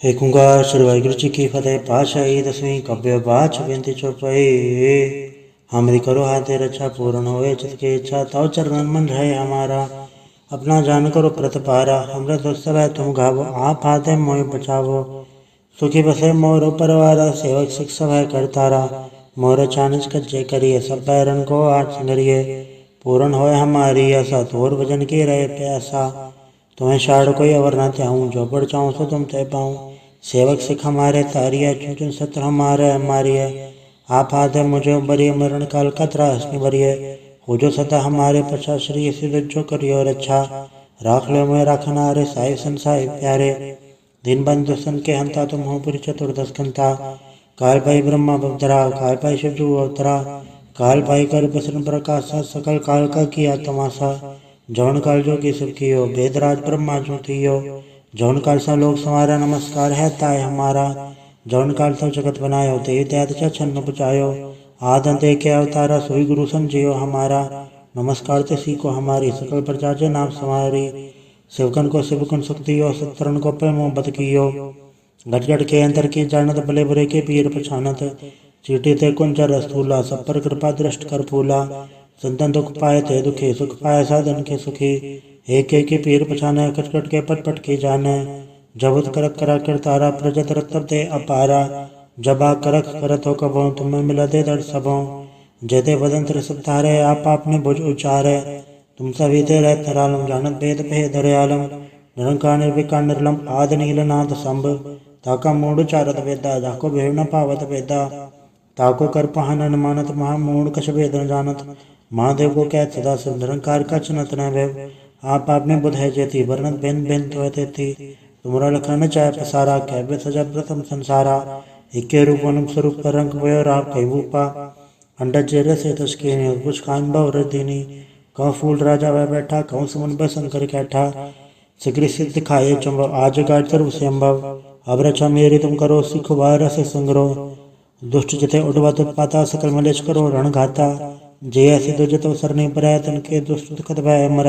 एक ओंकार श्री वाहिगुरू जी की फतेह। पातशाही दसवीं कव्य बाच बेनती चौपाई। हमरी करो हाथे रक्षा पूर्ण होए चित की इच्छा तव चरण मन रहे हमारा। अपना जान करो प्रतिपारा अमृत उत्सव है तुम गावो आप हाथे मोह बचावो। सुखी बसे मोर परवारा सेवक शिक्षक है करतारा। मोर चानच कज्जे करिए सब बैरन को आज संगरिए। पूर्ण होए हमारी आशा तोर भजन की रहे प्यासा। तुम्हें शाड़ कोई अवर न त्याऊँ जो बढ़ चाहूँ सो तुम तय पाऊँ। सेवक सिख हमारे तारिया चुन चुन सत्र हमारे मारिय। आप हाथे मुझे बरिय मरण काल का त्रासनी बरिय। हो जो सदा हमारे पछा श्री सिद्ध जो करियो रक्षा। राख लो मैं राखना रे साहिब संसाई प्यारे। दिन बंधु सन के हंता तुम हो पुरी चतुर्दश कंता। काल भाई ब्रह्मा बवतरा काल भाई शिव जू अवतरा। काल भाई कर बसरन प्रकाश सकल काल का किया तमाशा। जौन काल जो की सब कियो वेदराज ब्रह्मा जो थियो। जौन काल सा लोक समारा नमस्कार है ताय हमारा। जौन काल सब जगत बनायो ते त्याद छन्न बचायो। आद अंत के अवतारा सोई गुरु समझियो हमारा। नमस्कार ते सीखो हमारी सकल प्रजा के नाम समारी। शिवकन को शिवकन सुख दियो सत्तरन को पे मोहब्बत कियो। घट घट के अंतर की जानत भले बुरे के पीर पछानत। चीटी ते कुंजर स्थूला सब पर कृपा दृष्ट कर फूला। संतन दुख पाए थे दुखी सुख पाए साधन के सुखी। एक के पीर पछाने कट कट के पट पट की जाने। जबुत करक करा कर तारा प्रजत रत्तब ते अपारा। जबा करक करत हो कबो तुम्हें मिला दे दर सबों। जेते बदंत्र सब तारे आप आपने भुज उचारे। तुम सभी ते रह तरालम जानत भेद भेद दरयालम। निरंकार निर्विकार निर्लम आद नील नाद संभ। ताका मूड चारत वेदा जाको भेड़ न पावत वेदा। ताको कर पहन अनुमानत महा मूड कछ भेद न जानत। महादेव को कहत सदा शिव निरंकार का चनत न भैव। आप आपने बुध है जेती वर्णत भिन्न भिन्न तो तेती। तुमरा लखन चाय पसारा कहवे सजा प्रथम संसारा। इक्के रूप अनुप स्वरूप का रंग भयो राव कई रूपा। अंडज जेरे से तस्कीनी कुछ खान भव रदीनी। कहूँ फूल राजा वह बैठा कहूँ समुन बसन कर कैठा। सिकरी सिद्ध खाए चंबव आज गाट सर्व संभव। अब रक्षा मेरी तुम करो सिख बार से संग्रह। दुष्ट जथे उडवत उत्पाता सकल मलेच करो रण घाता। जे ऐसे दुजत अवसर नहीं पर तन के दुष्ट दुखत भय मर।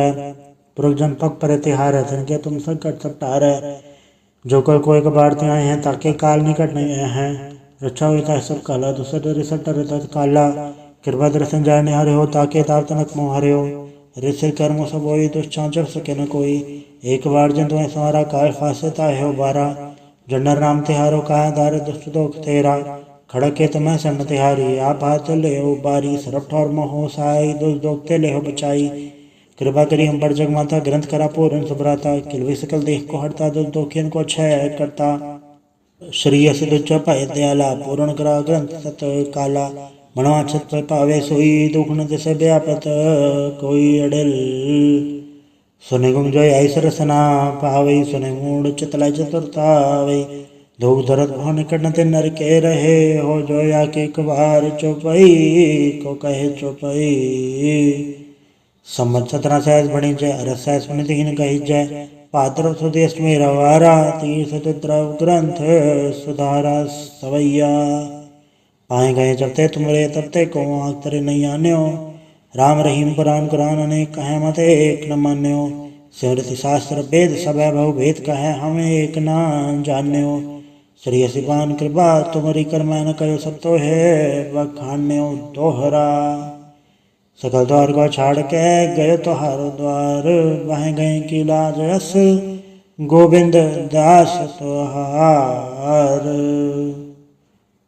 पुरजन पग पर तिहार तन के तुम संकट सब टार। जो कर कोई कबाड़ते आए हैं ताके काल निकट नहीं आए हैं। रक्षा हुई सब काला दूसर डरे सब डरे तत् काला। कृपा दर्शन जाने हरे हो ताके ताप तनक मोह हरे हो। ऋषि कर्मो सब होई दुष्चां जब सके न कोई। एक बार जन तुम्हें समारा काल फासे ताहे हो बारा। जन्नर नाम तिहारो कहा दार दुष्ट दोख तेरा। खड़क के तुम्हें सन्न तिहारी आप हाथ ले हो बारी। सरफ ठौर मोह साई दुष्ट दोखते ले हो बचाई। कृपा करी हम पर जग माता ग्रंथ करा पूर्ण सुभ्राता। किलवी सकल देख को हरता दुष्ट दोखियन को क्षय करता। श्री अस दुच पाए दयाला पूर्ण करा ग्रंथ सत काला। मनवा छत पर पावे सोई दुख न दिसे व्यापत कोई अड़ल। सुने गुम जोय आई सरसना पावे सुने मूड चितला चतुरतावे। धूप धरत भवन निकट ते नर के रहे हो जोया के कबार चौपई को कहे चौपई। संवत 17 सहस बणी जय अरस सहस दीन कही जय। पात्र सुदेश में रवारा तीर्थ द्रव ग्रंथ सुधारा सवैया। पाए गए जब ते तुमरे तब ते को आँख तरे नहीं आन्यो। राम रहीम पुराण कुरान अनेक कहे मत एक न मान्यो। सिमृति शास्त्र वेद सब बहु भेद कहे हमें एक न जान्यो। श्री सिपान कृपा तुमरी कर मैं न करो सब तो है बखान्यो दोहरा। सकल द्वार को छाड़ के गए तो हारो द्वार। वह गए की लाज रस गोविंद दास तोहार।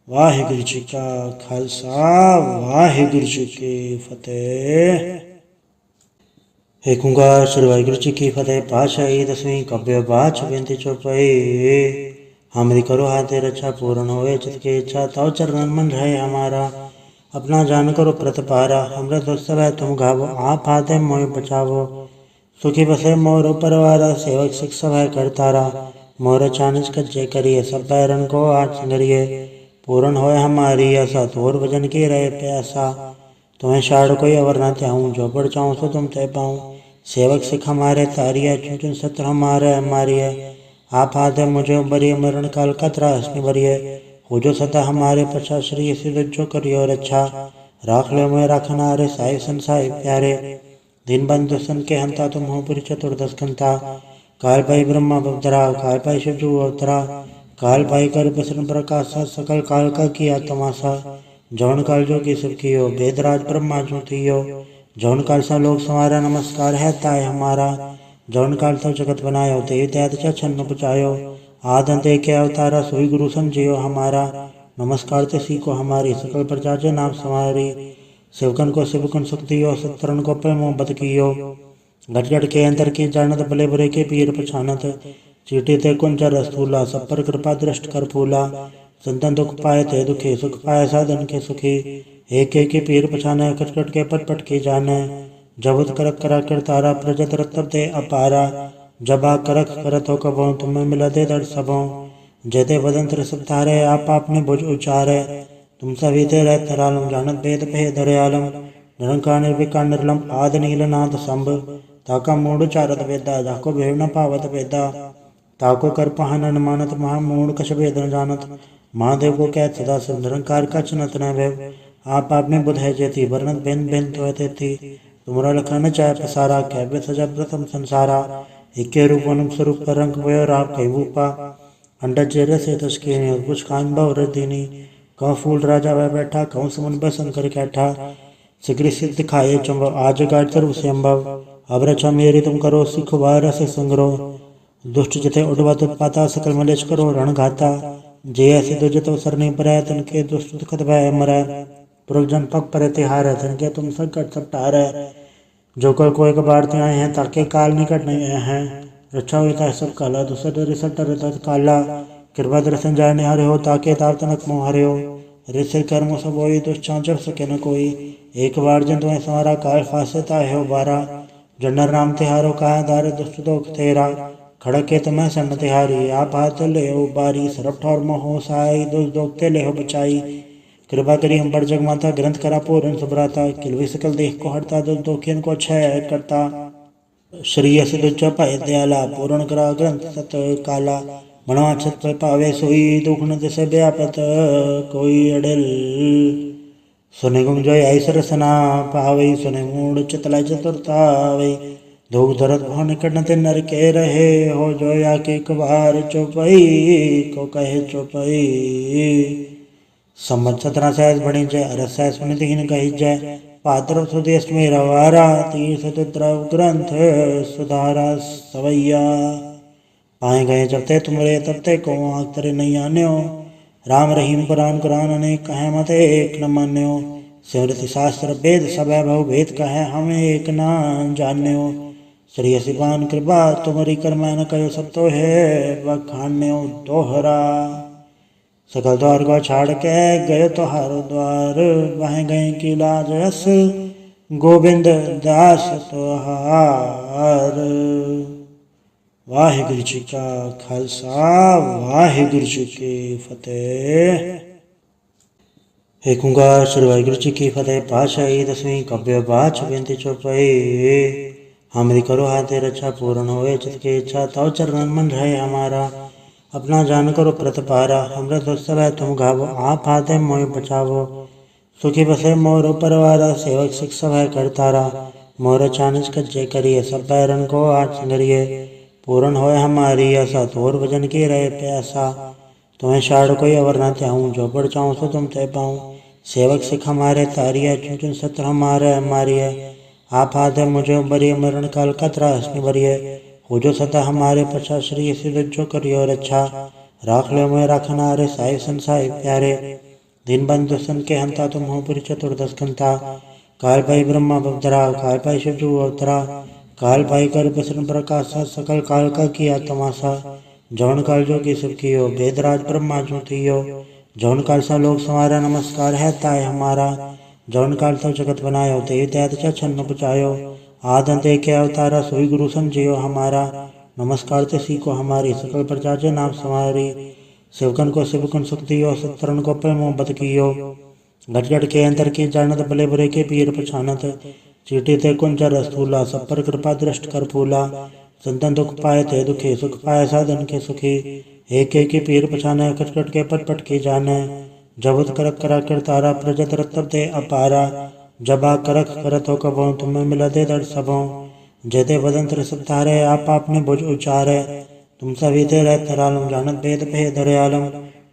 वाहिगुरु जी का खालसा वाहिगुरु जी की फतेह। एक ओंकार श्री वाहिगुरू जी की फतेह। पातशाही दसवीं कव्य बाच बेनती चौपाई। हमरी करो हाथे रक्षा पूर्ण होए चित की इच्छा तव चरण मन रहे हमारा। अपना जान करो प्रतिपारा अमृत उत्सव है तुम गावो आप हाथे मोह बचावो। सुखी बसे मोर परवारा सेवक शिक्षक है करतारा। मोर चानच कज्जे करिए सब बैरन को आज संगरिए। पूर्ण होए हमारी आशा तोर भजन की रहे प्यासा। तुम्हें शाड़ कोई अवर न त्याऊँ जो बढ़ चाहूँ सो तुम तय पाऊँ। सेवक सिख हमारे तारिया चुन चुन सत्र हमारे मारिय। आप हाथे मुझे बरिय मरण काल का त्रासनी बरिय। हो जो सदा हमारे पछा श्री सिद्ध जो करियो रक्षा। राख लो मैं राखना रे साहिब संसाई प्यारे। दिन बंधु सन के हंता तुम हो पुरी चतुर्दश कंता। काल भाई ब्रह्मा बवतरा काल भाई शिव जू अवतरा। काल पाई कर बसन प्रकाशा सकल काल का किया तमाशा जौन काल जो की सब कियो वेदराज ब्रह्मा जो थियो जौन काल सा लोक समारा नमस्कार है ताय हमारा जौन काल सब जगत बनायो ते त्याद छन्न पुचायो आद अंत के अवतारा सोई गुरु समझियो हमारा नमस्कार ते सी को हमारी सकल प्रजा जे नाम समारी सेवकन को सेवकन शक्ति हो सत्तरन को पे मोहब्बत कियो घट घट के अंतर की जानत भले बुरे के पीर पछानत चीटी ते कुंजर रस्तूला सब पर कृपा दृष्ट कर फूला संतन दुख पाए थे दुखी सुख पाए साधन के सुखी एक के पीर पछाने कट कट के पट पट के जाने जबत करक करा कर तारा प्रजत रत्तब ते अपारा जबा करक करत हो कबो तुम्हें मिला दे दर सबों जेते बदंत्र सब तारे आप आपने भुज उचारे तुम सभी ते रह तरालम जानत भेद भेद दरयालम निरंकार निर्विकार निर्लम आद नीलनाथ संभ ताका मूड चारत वेदा जाको भेड़ न पावत वेदा ताको कर पहन अनुमानत महामूढ़ कछ भेद न जानत महादेव को कहत सदा से निरंकार कछ नत न भय आप में बुध है जेती वर्णत भिन्न भिन्न तो तेती तुमरा लखन चाय पसारा कैव्य सजा प्रथम संसारा इक्के रूप अनुप स्वरूप पर रंग भयो राप कई रूपा अंडज जेरे से तस्के कुछ खान भव रदीनी कौ फूल राजा वह बैठा कौ सुमन बसन कर कैठा सिगरी सिद्ध खाए चुंब आज गाड़ तरु से अम्भव अब रचा मेरी तुम करो सिख वार से संग्रह दुष्ट जथे उडवत उत्पाता सकल मलेश करो रण घाता जे ऐसे दुजत अवसर नहीं पर तन के दुष्ट दुखत भय मर पुरजन पग पर तिहार तन के तुम संकट सब टार जो कल को एक बार ते आए हैं ताके काल निकट नहीं आए हैं रक्षा हुई सब काला दूसर रिसट काला कृपा दर्शन जाय निहारे हो ताके ताव तनक मोह हरे हो ऋषि कर्म सब होई दुष्चांचर सके न कोई एक बार जन तुम्हें समारा काल फासे ताहे हो बारा जन्नर नाम तिहारो कहा दार दुष्ट दोख तेरा खड़क के तुम्हें सन्न तिहारी आप हाथ ले हो बारी सरप ठौर मोहो साई दुष्ट दोखते ले हो बचाई कृपा करी हम पर जग माता ग्रंथ करा पूरन सुभराता किलवी सकल देख को हटता दुष्ट दोखियन को क्षय करता श्री अस दुच पाए दयाला पूर्ण करा ग्रंथ सत काला मनवा छत पे पावे सोई दुख न दिसे व्यापत कोई अड़ल सुने गुम जोय ऐसर रसना पावे सुने मूड चितला चतुरतावे धूप धरत भवन निकट ते नर के रहे हो जोया के कबार चौपई को कहे चौपई सम्मत 17 सहस बणी जय अरस सहस मुनि दीन कही जय पात्र सुदेश में रवारा तीर्थ द्रव ग्रंथ सुधारा सवैया पाए गए जब ते तुमरे तब ते को आँख तरे नहीं आन्यो राम रहीम कुरान कुरान अनेक कहे मत एक न मान्यो सिमृति शास्त्र वेद सब भव भेद कहे हमें एक न जान्यो श्री सिपान कृपा तुम्हारी कर्म न कयो सब तो है बखान्यो दोहरा सकल द्वार को छाड़ के गयो तो हारो द्वार वह गए की लाज रस गोविंद दास तोहार वाहिगुरु जी का खालसा वाहिगुरु जी की फतेह। एक ओंकार श्री वाहिगुरु जी की फतेह। पातशाही दसवीं कव्य बाच बेनती चौपाई हमरी करो हाथे रक्षा पूर्ण होए चित की इच्छा तव चरण मन रहे हमारा अपना जान करो प्रतपारा हमरे दोस्त है तुम गावो आप हाथे मोह बचावो सुखी बसे मोर परवारा सेवक शिक्षा है करतारा मोर चानच कच्चे करिए सब बैरन को आज संगरिए पूर्ण होए हमारी आशा तोर भजन की रहे प्यासा तुम्हें शाड़ कोई अवर न त्याऊँ जो बढ़ चाहूँ सो तुम तय पाऊँ सेवक सिख हमारे तारिया चुन चुन सत्र हमारे हमारी है आप हाथे मुझे बरिए मरण काल का त्रासनी बरिए हो जो सता हमारे पछा श्री सिद्ध जो करियो रक्षा राख ले मैं रखना रे साहिब संसाई प्यारे दिन बंधु सन के हंता तुम हो पुरी चतुर्दश घंटा काल भाई ब्रह्मा बवतरा काल भाई शिवजू अवतरा काल भाई कर बसन प्रकाश सकल काल का किया तमाशा जौन काल जो की सब कियो वेदराज ब्रह्मा जो थियो जौन काल सा लोक समारा नमस्कार है ताय हमारा जौन काल सब जगत बनायो ते त्याद छन्न पुचायो आद अंत के अवतारा सोई गुरु समझियो हमारा नमस्कार ते सी को हमारी सकल प्रजा जे नाम समारी सेवकन को सेवकन शक्ति हो सत्तरन को पे मोहब्बत कियो घट घट के अंतर की जानत भले बुरे के पीर पछानत चीटी ते कुंजर रस्तूला सब पर कृपा दृष्ट कर फूला संतन दुख पाए थे दुखी सुख पाए साधन के सुखी एक के पीर पछाने कट कट के पट पट के जाने जबत करक करा कर तारा प्रजत रत्तब ते अपारा जबा करक करत हो कबो तुम्हें मिला दे दर सबों जेते बदंत्र सब तारे आप आपने भुज उचारे तुम सभी ते रहतरालम जानत भेद भेद दयालम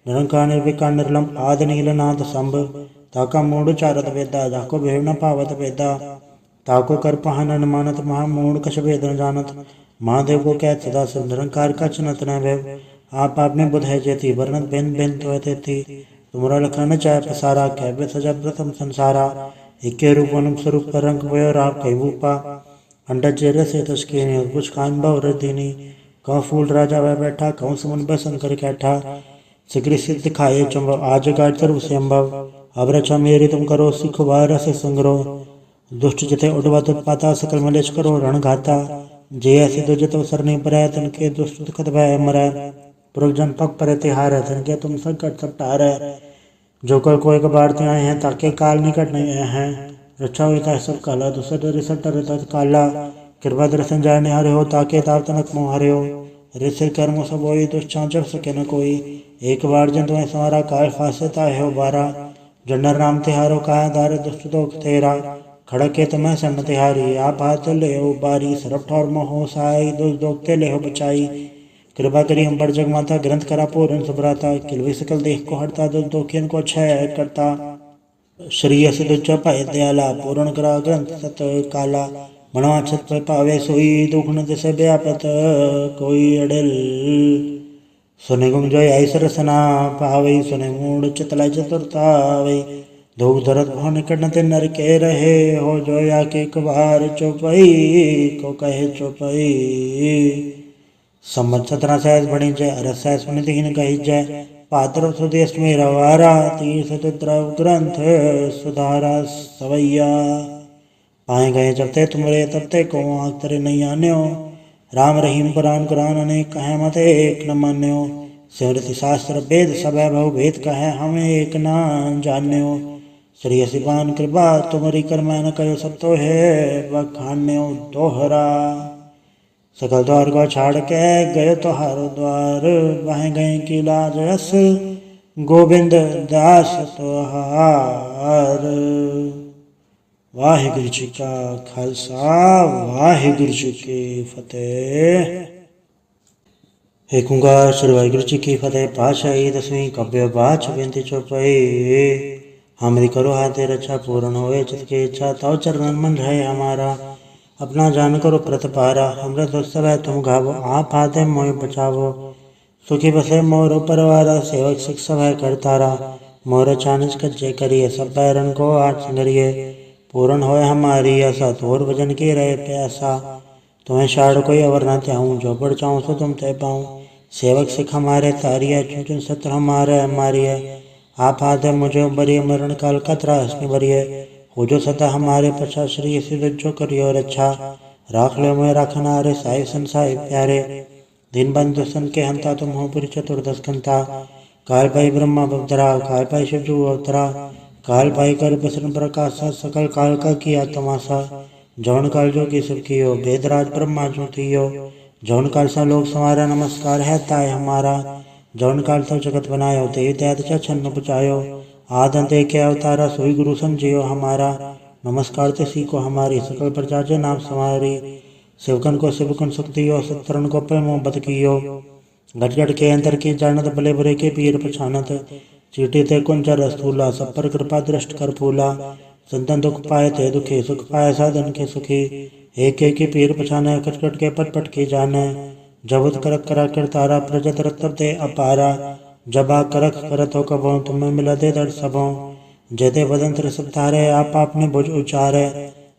निरंकार निर्विकार निर्लम आदि नीलनाथ संभ ताका मूढ़ चारत वेदा जाको भेव न पावत वेदा ताको कर पहन अनुमानत महामूढ़ कछ भेद न जानत महादेव को कहत सदा शिव निरंकार कछ नत न भैव आप में बुध है जेती वर्णत भिन्न भिन्न तो तेती तुमरा लखन चाय पसारा कैव्य सजा प्रथम संसारा इक्के रूप अनुप स्वरूप का रंग वयो राव कई रूपा अंडा चेहरे से तस्के कुछ खान भव रदिनी कौ फूल राजा वह बैठा कौ सुमन बसन कर कैठा सिगरी सिद्ध खाए चुंबव आज गाड़ तरु से अम्बव अब रचा मेरी तुम करो सिख वार से संग्रह दुष्ट जिते उडवत उत्पाता सकल मलेश करो रण घाता जे ऐसे दुजत अवसर नहीं पर तन के दुष्ट दुखत भय मर पुरजन पग पर तिहार तन के तुम संकट सब टार जो कल कोई कबाड़ते आए हैं ताके काल निकट नहीं आए हैं रक्षा हुई सब काला दूसर रिसट काला कृपा दर्शन जाय निहारे हो ताके ताव तनक मोहारे हो ऋषि कर्म सब होई दुष्ट जब सके न कोई एक बार जन तुम्हें सवारा काल फासे ताहे हो बारा जन्नर नाम तिहारो कहा दार दुष्ट दोख तेरा खड़क के तुम्हें सन्न तिहारी आप हाथ ले हो बारी सरफ ठौर मोहो साई दुष्ट दोखते ले हो बचाई कृपा करी हम पर जग माता ग्रंथ करा पूर्ण सुभराता किलवी सकल देख को हरता दुष्ट दोखियन को क्षय करता श्री अस दुच पाए दयाला पूर्ण करा ग्रंथ सत काला मनवा छत पे पावे सोई दुख न दिसे व्यापत कोई अड़ल सुने गुम जोय ऐसर रसना पावे सुने मूड चितला चतुरतावे धूप धरत भवन निकट ते नर के रहे हो जोया के कबार चौपई को कहे चौपई संबत 17 सहस बनी जय अरस सहस बनी तीन कही जय पात्र सुदेश में रवारा तीर्थ द्रव ग्रंथ सुधारा सवैया पाए गए जब ते तुमरे तब ते को आँख तेरे नहीं आन्यो राम रहीम कुरान कुरान अनेक कहे मत एक न मान्यो सिमृति शास्त्र वेद सब भव भेद कहे हमें एक न जान्यो श्री शिवान कृपा तुमरी कर न कयो सब तो है बखान्यो दोहरा सकल द्वार को छाड़ के गयो तो हारो द्वार वह गए की लाज रस गोविंद दास तोहार वाहिगुरु जी का खालसा वाहिगुरु जी की फतेह। एक ओंकार श्री वाहिगुरु जी की फतेह। पातशाही दसवीं कव्य बाच बेनती चौपाई हमरी करो हाथे रक्षा पूर्ण होए चित की इच्छा तव चरणन मन रहे हमारा अपना जान करो प्रतपारा अमृत उत्सव है तुम गावो आप हाथे मोह बचावो सुखी बसे मोर परवारा सेवक शिक्षा है करतारा मोर चानच कच्चे करिए सब बैरन को आज संगरिए पूर्ण होए हमारी आशा तोर भजन की रहे प्यासा तुम्हें शाड़ कोई अवर न चाहूँ जो बढ़ चाहूँ सो तुम तय पाऊँ सेवक सिख हमारे तारी है चुन चुन सत्र हमारे हमारी है आप हाथ है मुझे बरिए मरण काल का त्रास में बरिए हो जो सदा हमारे पछा श्री सिद्ध जो करियो रक्षा राख लो मैं राखना रे साहिब संसाई प्यारे दिन बंधु सन के हंता तुम हो पुरी चतुर्दश कंता काल भाई ब्रह्मा बवतरा काल भाई शिवजू अवतरा काल भाई कर बसन प्रकाश सकल काल का किया तमाशा जौन काल जो की सब कियो वेदराज ब्रह्मा जो थियो जौन काल सा लोग समारा नमस्कार है ताय हमारा जौन काल तो जगत बनायो ते त्याद छन्न पुचायो आदन ते के अवतारा सोई गुरु समझियो हमारा नमस्कार ते सीखो हमारी सकल प्रजा जे नाम समारी सेवकन को सेवकन शक्तियो सत्तरन को पे मोहब्बत कियो घट घट के अंतर की जानत भले बुरे के पीर पछानत चीटी ते कुंजर स्थूला सब पर कृपा दृष्ट कर फूला संतन दुख पाए थे दुखी सुख पाए साधन के सुखी एक एक पीर पछाने कट कट के पट पट की जाने जबुत करक करा कर तारा प्रजत रत्तब दे अपारा जबा करक करत हो कबो तुम्हें मिला दे दर सबों जेते बदन त्र सब तारे आप आपने भुज उचारे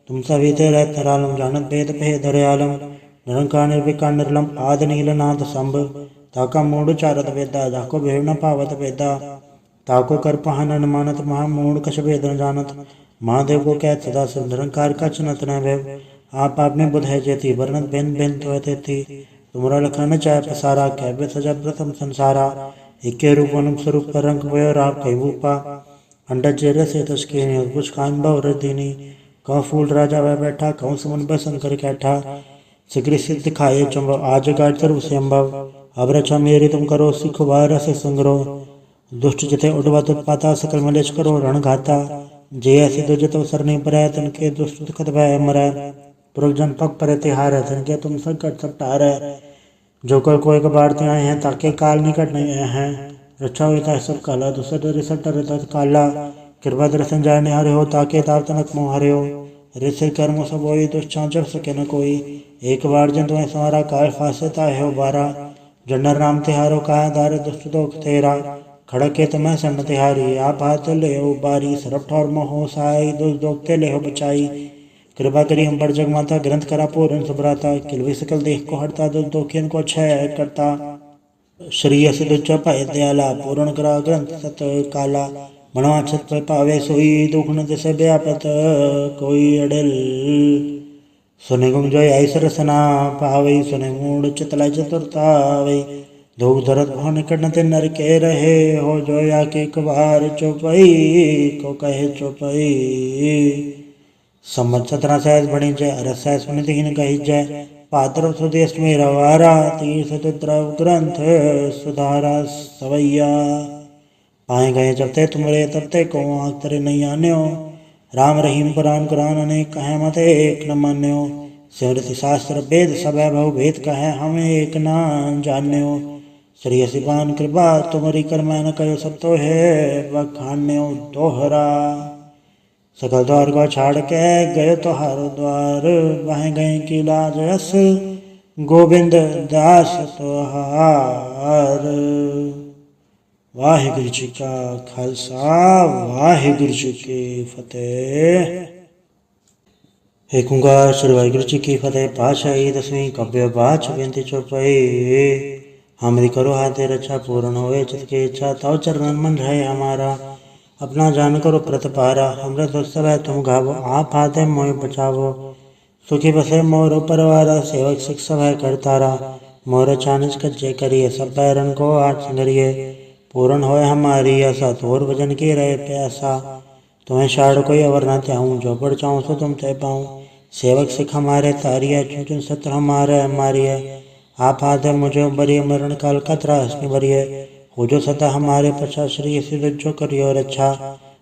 तुम सभी ते रह तरालम जानत भेद भेद दयालम निरंकार निर्विकार निर्लम आदि नीलनाथ संभ ताका मूढ़ चारत वेदा जाको भेव न पावत वेदा ताको कर पहन अनुमानत महामूढ़ कछ भेद न जानत महादेव को कहत सदा शिव निरंकार कछ नत न भैव आप में बुध है जेती वर्णत भिन्न भिन्न तो तेती तुमरा लखन चाय पसारा कैव्य सजा प्रथम संसारा इक्के रूप अनुप स्वरूप का रंग वयो राव कई रूपा अंडा चेहरे से तस्के कुछ खान भव रदिनी कौ फूल राजा वह बैठा कौ सुमन बसन कर कैठा सिगरी सिद्ध खाए चुंबव आज गाड़ तरु से अम्बव अब रचा मेरी तुम करो सिख वार से संग्रह दुष्ट जिते उडवत उत्पाता सकल मलेश करो रण घाता जे ऐसे दुजत अवसर नहीं पर तन के दुष्ट दुखत भय मर पुरजन पग पर तिहार तन के तुम संकट सब टार जो कल कोई कबाड़ते आए हैं ताके काल निकट नहीं आए हैं। रक्षा होता है सब काला दूसरे रिसट काला कृपा दर्शन जाने हरे हो ताके ताप तनक मोह हरे हो। ऋषि कर्म सब होई दुष्चांचर सके न कोई। एक बार जन तुम्हें सवारा काल फासे ताहे हो बारा। जन्नर नाम तिहारो कहा दार दुष्ट दोख तेरा। खड़क के तुम्हें सन्न तिहारी आप हाथ ले हो बारी सरप ठौर मोह साई दुष्ट दोखते ले हो बचाई। कृपा करी हम पर जग माता ग्रंथ करा पूर्ण सुभ्राता किलवी सकल देख को हरता दुष्ट दोखियन को क्षय करता। श्री अस दुच पाए दयाला पूर्ण करा ग्रंथ सत काला। मनवा छत पे पावे सोई दुख न दिसे व्यापत कोई अड़ल। सुने गुम जोय ऐसर रसना पावई सुने मूड चितला चतुरतावई। धूप धरत भवन निकट न ते नर के रहे हो जोया के कबार चौपई को कहे चौपई। संवत 17 सहस बणी जय अरस सहस पुनित हीन कही जय। पात्र सुदेश में रवारा तीर्थ द्रव ग्रंथ सुधारा सवैया। पाए गए जब ते तुमरे तब ते को आँख तरे नहीं आन्यो। राम रहीम कुरान कुरान अनेक कहे मत एक न मान्यो। सिमृति शास्त्र वेद सब भव भेद कहे हम एक न जान्यो। श्री सिपान कृपा तुमरी कर मैं न कयो सब तो है बखान्यो दोहरा। सकल द्वार को छाड़ के गए तो हारो द्वार वह गए की लाज रस गोविंद दास तोहार। वाहिगुरु जी का खालसा वाहिगुरु जी की फतेह। एक ओंकार श्री वाहिगुरु जी की फतेह। पातशाही दसवीं कव्य बाच बेनती चौपाई। हमरी करो हाथे रक्षा पूर्ण होए चित की इच्छा तव चरणन मन रहे हमारा। अपना जान करो प्रतपारा हमरे दोस्त सब है तुम गावो आप हाथे मोह बचावो। सुखी बसे मोर परवारा सेवक सिख सब है करतारा। मोर चानच कच्चे करिए सब पैरन को आज संगरिए। पूर्ण होए हमारी आशा तोर भजन की रहे प्यासा। तुम्हें शाड़ कोई अवर न त्याऊँ जो बढ़ चाहूँ सो तुम तय पाऊँ। सेवक सिख हमारे तारिया चुन चुन सत्र हमारे हमारी है। आप हाथे मुझे बरिए मरण काल का त्रास निबरिए। हो जो सदा हमारे पछा श्री सिद्ध जो करियो रक्षा।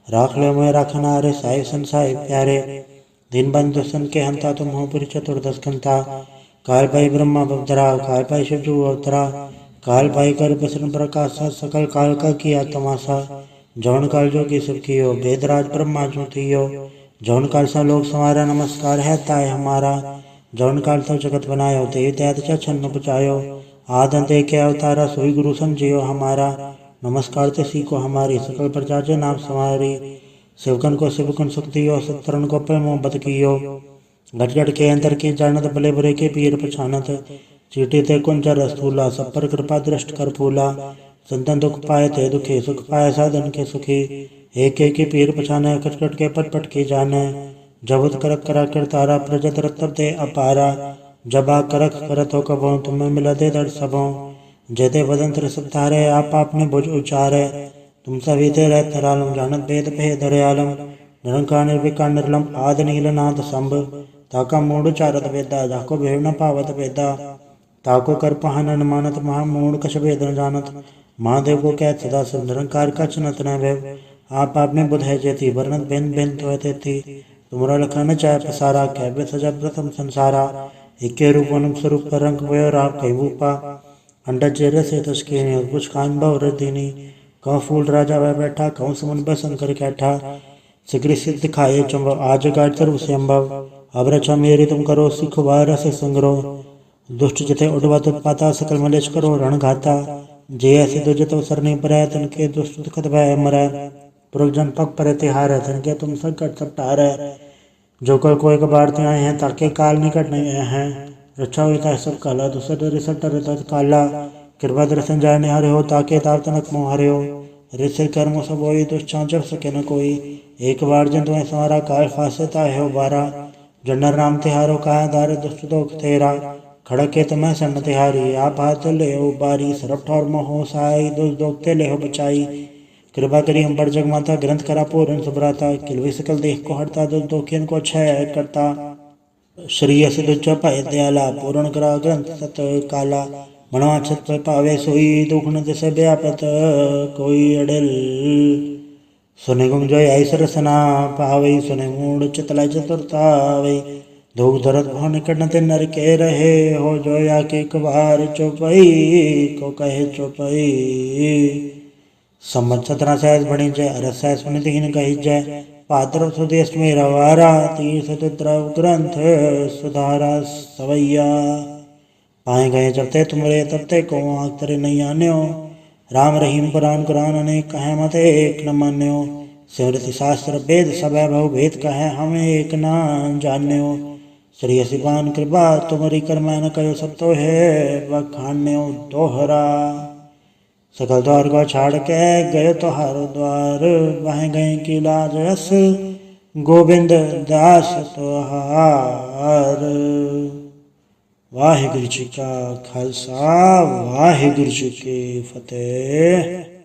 राख लो मैं राखना रे साहिब संसाय प्यारे। दिन बंधु सन के हंता तुम हो पुरी चतुर्दश कंता। काल भाई ब्रह्मा बवतरा काल भाई शिव जू अवतरा। काल भाई कर बसन प्रकाशा सकल काल का किया तमाशा। जौन काल जो की सब कियो वेदराज ब्रह्मा जो थियो। जौन काल सा लोग समारा नमस्कार है ताय हमारा। जौन काल तो जगत बनायो ते त्यात छन्न बचायो। आदंत के अवतारा सोई गुरु समझियो हमारा। नमस्कार ते सीखो हमारी सकल प्रजा जे नाम समारी। शिवकन को शिवकन सुख दियो सत्तरन को पे मोहब्बत कियो। घट घट के अंतर की जानत भले बुरे के पीर पछानत। चीटी ते कुंजर स्थूला सब पर कृपा दृष्ट कर फूला। संतन दुख पाए ते दुखी सुख पाए साधन के सुखी। एक एक पीर पछाने कट कट के पट पट की जाने। जबुत करक करा कर तारा प्रजत रत्तब ते अपारा। जबा करक करत हो कबों तुम्हें मिला दे दर सबों। जेते वदंत्र सब तारे आप आपने भुज उचारे। तुम सभी ते रह तरालम जानत भेद भेद दयालम। निरंकार निर्विकार निर्लम आद नील नाद संभ। ताका मूड चारत वेदा जाको भेव न पावत वेदा। ताको कर पहन न मानत महामूड कछ भेद न जानत। महादेव को कहत सदा सब निरंकार कछ नत न भेव। आप आपने बुध है जेती वर्णत भिन्न भिन्न तो तेती। तुमरा लखन चाहे पसारा कहबे सजा प्रथम संसारा। इक्के रूप अनुप स्वरूप रंग भयो राव कई भूपा। अंडा चेहरे से तस्कीनी कुछ खान भव रदीनी। कहूँ फूल राजा वह बैठा कहूँ समन बसंकर कैठा। सिगरी सिद्ध खाए चुंब आज गाट तरु से अम्भव। अब रक्षा मेरी तुम करो सिख बार से संग्रह। दुष्ट जिते उडवत उत्पाता सकल मलेश करो रण घाता। जे ऐसे दो जतो सरने पर तन के दुष्ट दुखत भय मरै। पुरजन पग पर तिहार तन के तुम संकट सब टारै। जो कल कोई कबाड़ते आए हैं ताके काल निकट नहीं आए हैं। रक्षा होता है सब काला दूसरे रिसट काला। कृपा दर्शन जाने हरे हो ताके ताप तनक मोह हरे हो। ऋषि कर्म सब होई दुष्चांचर सके न कोई। एक बार जन तुम्हें सवारा काल फासे ताहे हो बारा। जन्नर नाम तिहारो कहा दार दुष्ट दोख तेरा। खड़क के तुम्हें सन्न तिहारी आप हाथ ले हो बारी सरप ठौर मोह साई दुष्ट दोखते ले हो बचाई। कृपा करी हम पर जग माता ग्रंथ करा पूर्ण सुभ्राता किलवी सकल देख को हरता दुष्ट दोखियन को क्षय करता। श्री अस दुच पाए दयाला पूर्ण करा ग्रंथ सत काला। मनवा छत पे पावे सोई दुख न दिसे व्यापत कोई अड़ल। सुने गुम जोय ऐसर रसना पावई सुने मूड चितला चतुरतावई। दुख दर्द भव निकट न ते नर के रहे, हो जो या के कबार चौपई को कहे चौपई। संवत 17 सहस बणी जय, अरस सहस सुनितहीन कही जय। भाद्रव सुद अष्टमी रवारा, तीर्थ द्रव ग्रंथ सुधारा सवैया। पाए गए जब ते तुमरे तब ते को आँख तरे नहीं आन्यो। राम रहीम पुराण कुरान अनेक कहे मत एक न मान्यो। सिमृति शास्त्र वेद सब बहु भेद कहे हम एक न जान्यो। श्री सिपान कृपा तुमरी कर मैं न कहो सब तो है बखान्यो दोहरा। सकल द्वार को छाड़ के गयो तो हारो द्वार, वह गए की लाज यस गोविंद दास तुहार। वाहिगुरु जी का खालसा, वाहिगुरु जी की फतेह।